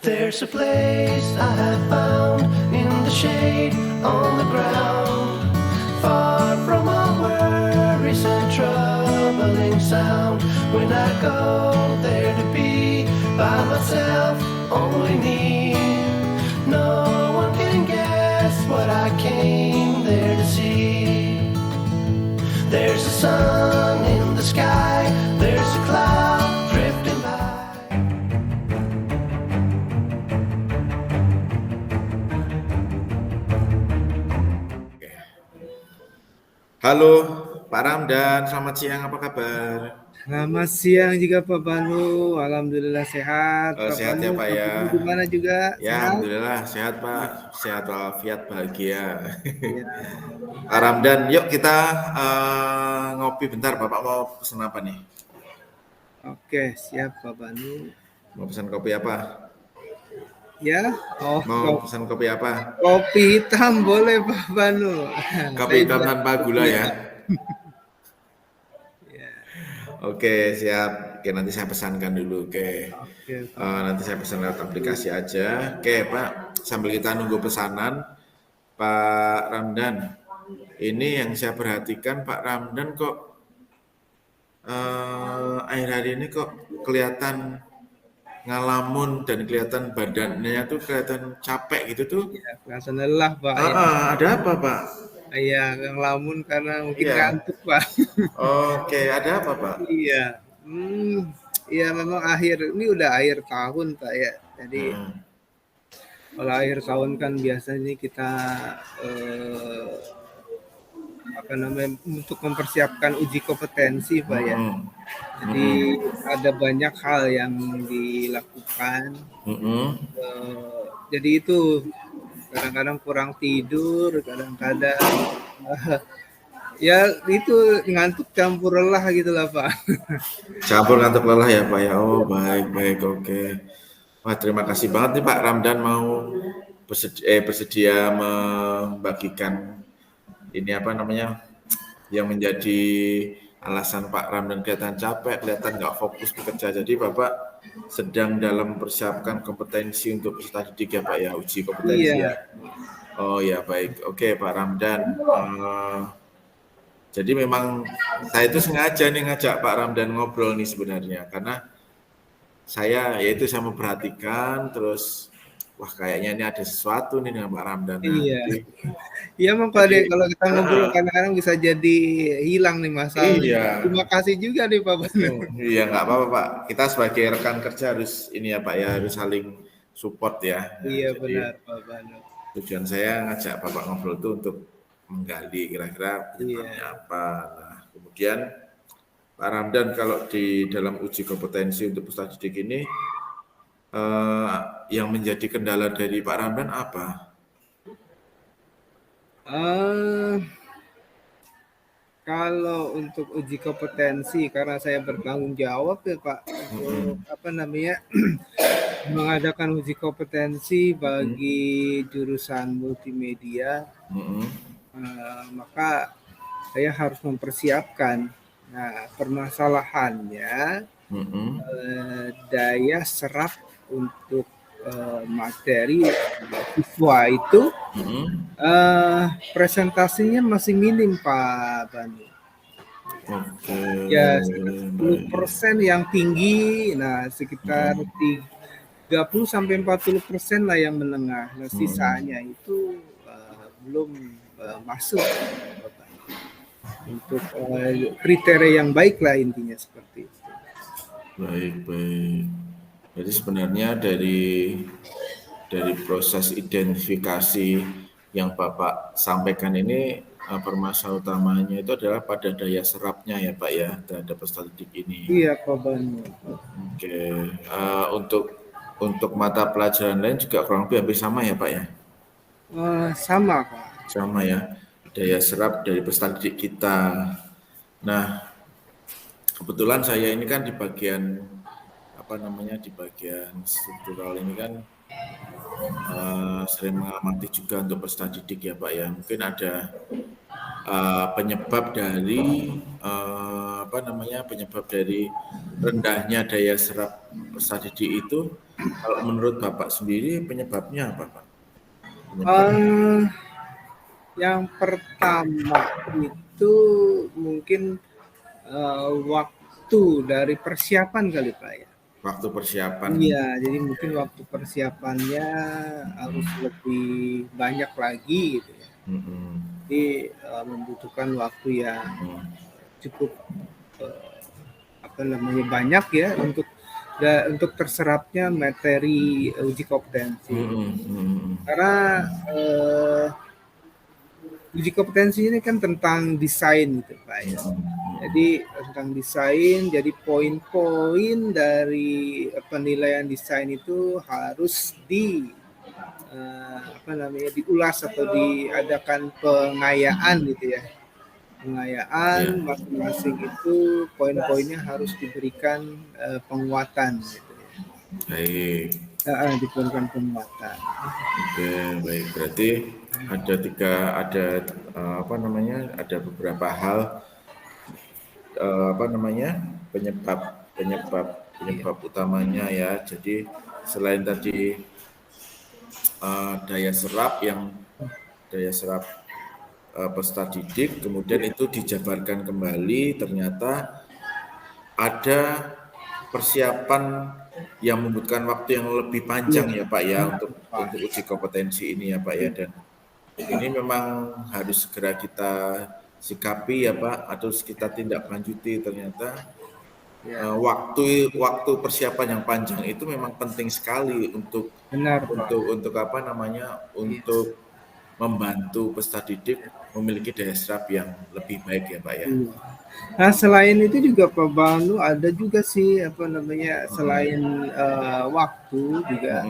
There's a place I have found in the shade on the ground, far from all worries and troubling sound. When I go there to be by myself, only me. No one can guess what I came there to see. There's a sun in the sky, there's a cloud drifting by. Halo Pak Ramdan, selamat siang, apa kabar? Selamat siang juga Pak Banu, alhamdulillah sehat. Pak Sehat ya Banu, Pak Pak ya? Banu gimana juga? Ya Sehat? Alhamdulillah sehat Pak, sehat walafiat bahagia. Ya. Pak Ramdan, yuk kita ngopi bentar, Bapak mau pesan apa nih? Oke, siap Pak Banu. Mau pesan kopi apa? Ya, Mau pesan kopi apa? kopi hitam boleh Pak Banu. Kopi hitam tanpa gula ya? Ya. Oke siap, oke nanti saya pesankan dulu, oke. Oke. Nanti saya pesan lewat aplikasi aja. Oke Pak, sambil kita nunggu pesanan, Pak Ramdan, ini yang saya perhatikan Pak Ramdan kok akhir-akhir ini kok kelihatan ngalamun dan kelihatan badannya tuh kelihatan capek gitu tuh. Ya, kelihatan lelah Pak. Ada apa Pak? Iya, ngelamun karena mungkin Iya. ngantuk Pak. Oke, ada apa Pak? Iya. Ya memang ini udah akhir tahun Pak ya. Jadi kalau akhir tahun kan biasanya kita untuk mempersiapkan uji kompetensi Pak ya. Jadi ada banyak hal yang dilakukan. Jadi itu kadang-kadang kurang tidur, kadang-kadang ya itu ngantuk campur lelah gitu lah Pak. Campur ngantuk lelah ya Pak ya. Oh baik oke. Wah terima kasih banget nih Pak Ramdan mau bersedia membagikan ini apa namanya yang menjadi alasan Pak Ramdan kelihatan capek, kelihatan nggak fokus bekerja. Jadi Bapak sedang dalam mempersiapkan kompetensi untuk peserta didik ya Pak ya, uji kompetensi ya. Oh ya baik, oke Pak Ramdan. Jadi memang saya itu sengaja nih ngajak Pak Ramdan ngobrol nih sebenarnya karena saya memperhatikan terus wah kayaknya ini ada sesuatu nih dengan Pak Ramdan. Iya. Iya memang kalau kita ngobrol kadang-kadang bisa jadi hilang nih masalah. Iya. Terima kasih juga nih Pak Banu. Iya nggak apa-apa Pak. Kita sebagai rekan kerja harus ini ya Pak ya harus saling support ya. Iya benar Pak Banu. Tujuan saya ngajak Bapak ngobrol itu untuk menggali kira-kira penyebabnya apa. Nah kemudian Pak Ramdan kalau di dalam uji kompetensi untuk peserta didik ini yang menjadi kendala dari Pak Ramdan apa? Kalau untuk uji kompetensi karena saya bertanggung jawab ya Pak untuk mengadakan uji kompetensi bagi jurusan multimedia, maka saya harus mempersiapkan. Nah permasalahannya daya serap untuk materi siswa itu presentasinya masih minim Pak Banu. Ya 10% yang tinggi, nah sekitar 30-40% lah yang menengah. Nah sisanya itu belum masuk untuk kriteria yang baik lah intinya seperti itu. Baik. Jadi sebenarnya dari proses identifikasi yang Bapak sampaikan ini permasalahan utamanya itu adalah pada daya serapnya ya Pak ya terhadap peserta didik ini. Iya Pak Banu. Oke. Untuk mata pelajaran lain juga kurang lebih hampir sama ya Pak ya? Sama Pak. Sama ya. Daya serap dari peserta didik kita. Nah, kebetulan saya ini kan di bagian struktural ini kan sering mengamati juga untuk peserta didik ya Pak ya. Mungkin ada penyebab dari rendahnya daya serap peserta didik itu Kalau menurut Bapak sendiri penyebabnya apa, Pak? Penyebab. Eh, yang pertama itu mungkin waktu dari persiapan kali Pak ya. Waktu persiapan. Iya, jadi mungkin waktu persiapannya harus lebih banyak lagi gitu ya. Jadi membutuhkan waktu yang cukup banyak ya untuk terserapnya materi uji kompetensi. Karena uji kompetensi ini kan tentang desain gitu Pak ya. Jadi tentang desain, jadi poin-poin dari penilaian desain itu harus diulas atau diadakan pengayaan gitu ya. Pengayaan masing-masing itu poin-poinnya harus diberikan penguatan gitu ya. Baik. Diberikan penguatan. Oke, baik. Berarti ada beberapa hal penyebab utamanya ya. Jadi selain tadi daya serap peserta didik, kemudian itu dijabarkan kembali, ternyata ada persiapan yang membutuhkan waktu yang lebih panjang ya Pak ya untuk uji kompetensi ini ya Pak ya, dan ini memang harus segera kita sikapi ya Pak, atau kita tindak lanjuti. Ternyata waktu persiapan yang panjang itu memang penting sekali untuk membantu peserta didik memiliki daya serap yang lebih baik ya Pak ya. Nah selain itu juga Pak Banu ada juga sih selain waktu juga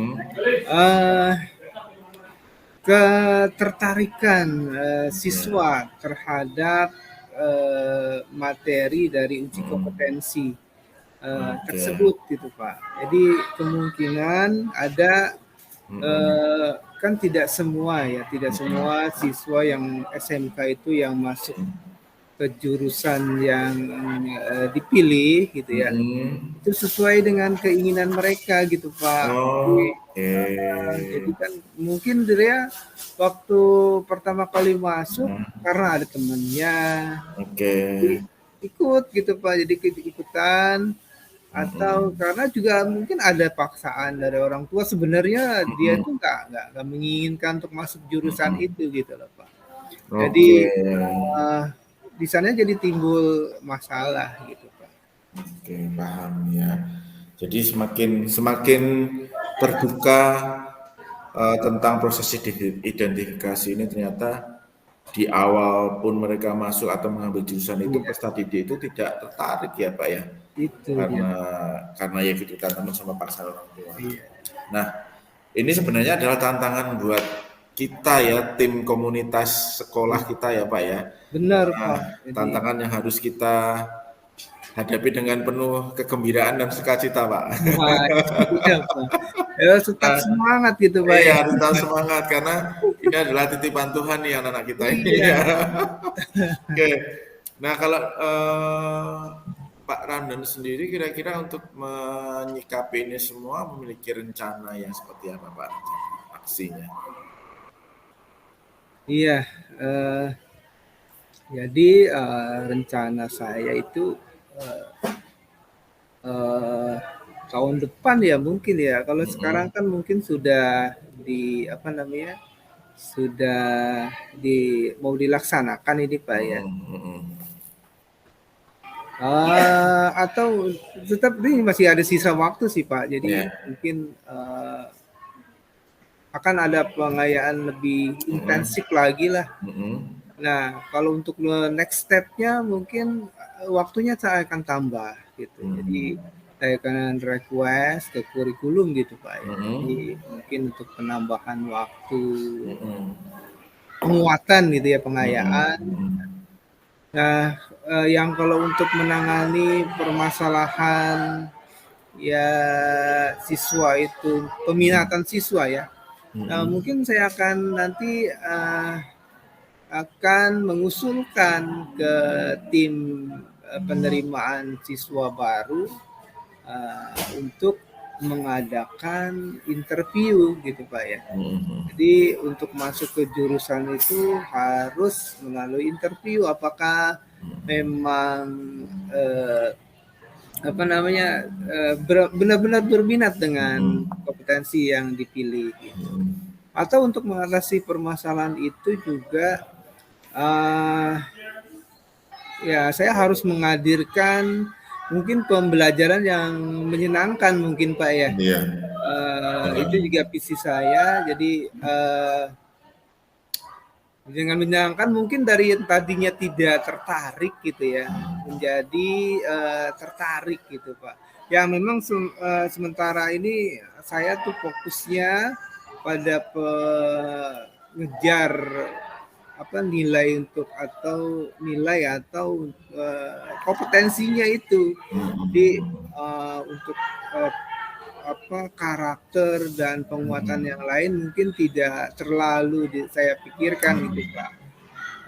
ketertarikan siswa terhadap materi dari uji kompetensi tersebut gitu Pak. Jadi kemungkinan ada kan tidak semua siswa yang SMK itu yang masuk ke jurusan yang dipilih gitu ya. Itu sesuai dengan keinginan mereka gitu Pak. Jadi kan mungkin dia waktu pertama kali masuk karena ada temennya ikut gitu Pak, jadi ikutan, atau karena juga mungkin ada paksaan dari orang tua, sebenarnya dia itu nggak menginginkan untuk masuk jurusan itu gitu loh Pak. Jadi di sana jadi timbul masalah gitu Pak. Oke, paham ya. Jadi semakin terbuka tentang proses identifikasi ini, ternyata di awal pun mereka masuk atau mengambil jurusan itu peserta didik itu tidak tertarik ya Pak ya. Karena ya gitu teman sama paksa orang tua. Nah, ini sebenarnya adalah tantangan buat kita ya, tim komunitas sekolah kita ya Pak ya. Benar Pak. Tantangan yang harus kita hadapi dengan penuh kegembiraan dan sukacita Pak. Iya Pak. Ya tetap semangat gitu Pak. Iya, harus tetap semangat karena ini adalah titipan Tuhan nih anak-anak kita ini. Oke. Nah kalau Pak Ramdan sendiri kira-kira untuk menyikapi ini semua memiliki rencana yang seperti apa Pak aksinya? Iya, jadi rencana saya itu tahun depan ya mungkin ya. Kalau sekarang kan mungkin sudah mau dilaksanakan ini Pak ya. Atau tetap ini masih ada sisa waktu sih Pak. Jadi mungkin akan ada pengayaan lebih intensif lagi lah. Nah, kalau untuk next step-nya mungkin waktunya saya akan tambah gitu. Jadi saya akan request ke kurikulum gitu Pak. Jadi mungkin untuk penambahan waktu, penguatan gitu ya, pengayaan. Nah, yang kalau untuk menangani permasalahan ya siswa itu, peminatan siswa ya, mungkin saya akan nanti akan mengusulkan ke tim penerimaan siswa baru untuk mengadakan interview gitu Pak ya. Mhm. Jadi untuk masuk ke jurusan itu harus melalui interview apakah memang eh, apa namanya benar-benar berminat dengan Mhm. kompetensi yang dipilih gitu. Mhm. Atau untuk mengatasi permasalahan itu juga ya saya harus menghadirkan mungkin pembelajaran yang menyenangkan mungkin Pak ya. Iya. Itu juga visi saya. Jadi dengan menyenangkan mungkin dari yang tadinya tidak tertarik gitu ya menjadi tertarik gitu Pak. Ya memang sementara ini saya tuh fokusnya pada ngejar apa nilai untuk atau nilai atau kompetensinya itu. Jadi untuk apa karakter dan penguatan yang lain mungkin tidak terlalu saya pikirkan gitu Pak.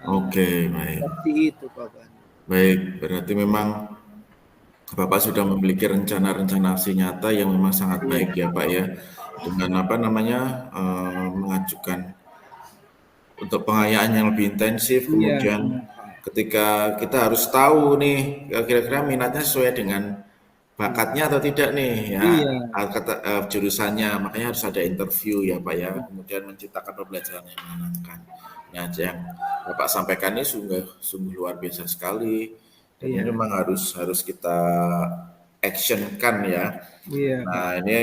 Oke, baik. Seperti itu Pak Bani. Baik, berarti memang Bapak sudah memiliki rencana-rencana aksi nyata yang memang sangat baik ya Pak ya. Dengan apa namanya, mengajukan untuk pengayaan yang lebih intensif, Iya, kemudian benar Pak. ketika kita harus tahu nih, kira-kira minatnya sesuai dengan bakatnya atau tidak nih ya, Iya, jurusannya, makanya harus ada interview ya Pak ya, kemudian menciptakan pembelajaran yang menyenangkan. Nah, yang Bapak sampaikan ini sungguh sungguh luar biasa sekali dan ini iya, memang harus kita actionkan ya. iya Pak. Nah, ini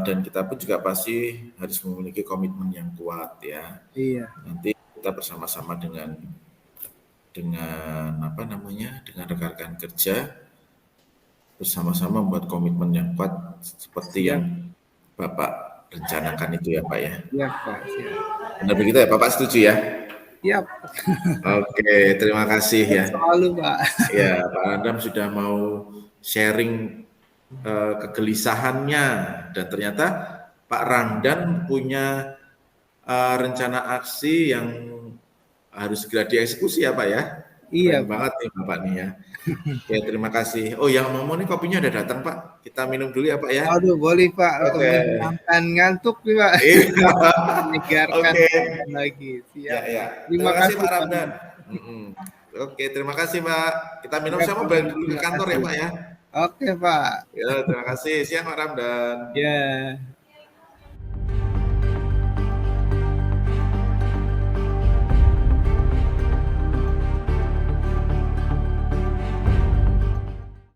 dan kita pun juga pasti harus memiliki komitmen yang kuat ya. Iya, Nanti kita bersama-sama dengan apa namanya, dengan rekan-rekan kerja bersama-sama membuat komitmen yang kuat seperti siap, yang Bapak rencanakan itu ya Pak ya. siap Pak, siap. Benar begitu ya Bapak setuju ya? Siap. Oke, terima kasih Siap ya. selalu Pak. Ya, Pak Andam sudah mau sharing kegelisahannya dan ternyata Pak Ramdan punya rencana aksi yang harus segera dieksekusi ya Pak ya. Iya Keren Pak. banget nih Bapak nih ya. Oke, terima kasih. Oh, yang mau nih kopinya udah datang Pak. Kita minum dulu ya Pak ya. Aduh boleh Pak untuk Oke. menghilangkan ngantuk nih Pak. Iya. Menyegarkan Oke. lagi. Ya, Siap. ya. Terima Terima kasih kasih Pak Pak. Ramdan. Mm-mm. Oke, terima kasih Pak. Kita minum Ya, sama Pak. balik dulu ke Terima kantor ya kasih. Pak ya. Oke Pak. Ya, terima kasih. Siang Pak Ramdan. Ya.